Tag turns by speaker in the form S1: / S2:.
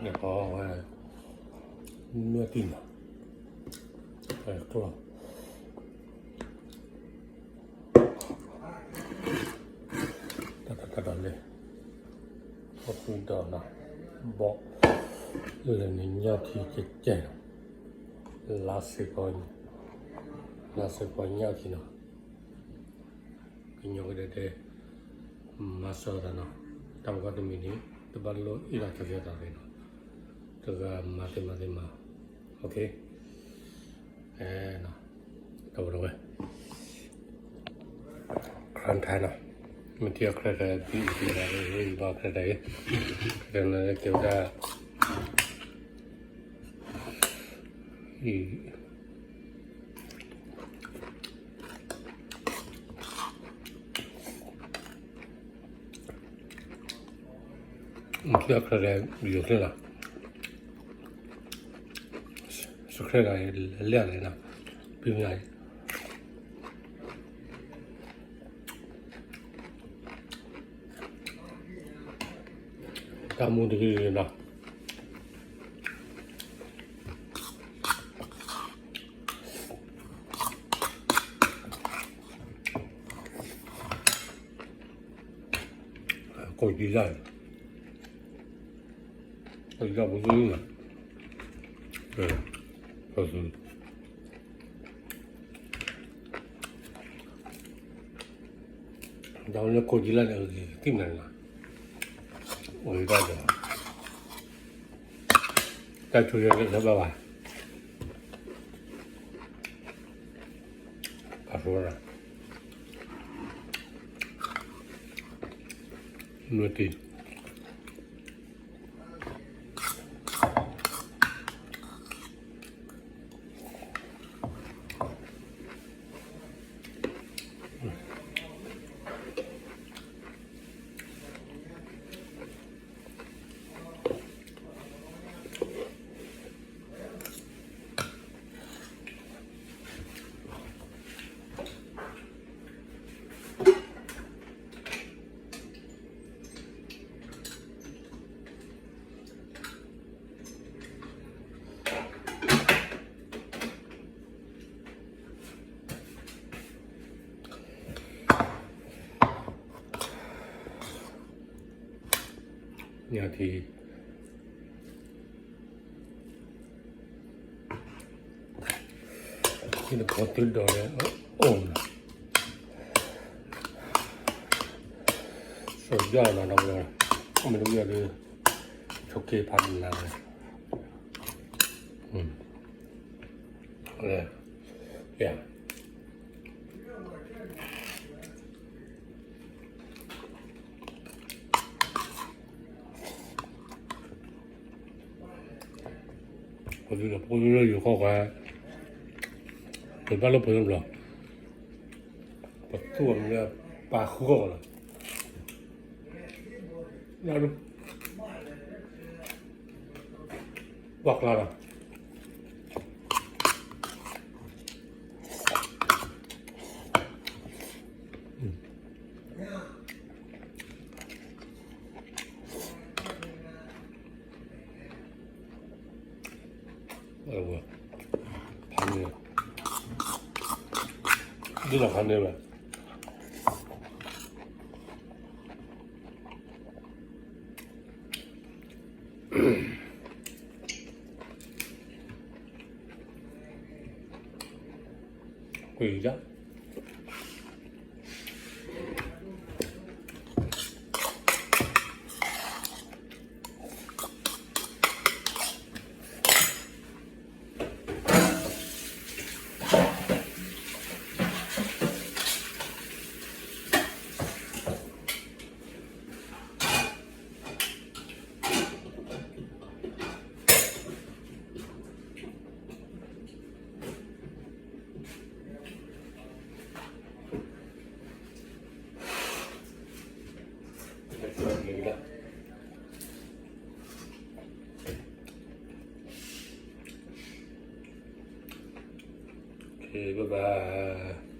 S1: เนี่ยพอว่าเนื้อติ่มตัวตัดเลยพอพูดต่อนะบอกเลยเนี่ยที่จะแจ้งลาสิก่อนเนี่ยที่เนาะกินยกเด็ดมาสอดนะทำกันตรงนี้ตบโลอีรักจะได้เลยเนาะตัวก็มาโอเคเนาะตัวเราครั้งท้ายเนาะมันเที่ยวใครได้ดีอะไรบ้างใครได้เรื่องนั้นเกี่ยวกับเที่ยวใครได้อยู่ที่ไหนสุขใครได้เลี้ยงเลยนะเป็นไงตามมือถือนะก็ดีได้ก็จะ不是呢，对，就是，然后那过几来那个定来了，我就带着，带出去那爸爸，他说了，那对。เนี่ยทีที่เราพอติดดอกเนี่ยโอ้นะสุดยอดนะเราเลยไม่รู้อะไรช็อกเกพันอะไรอะไรอย่าง我觉得有好玩，一般都不用了，把做那个把喝了，那就忘了。我盘子，你咋盘的呗？回家。拜拜。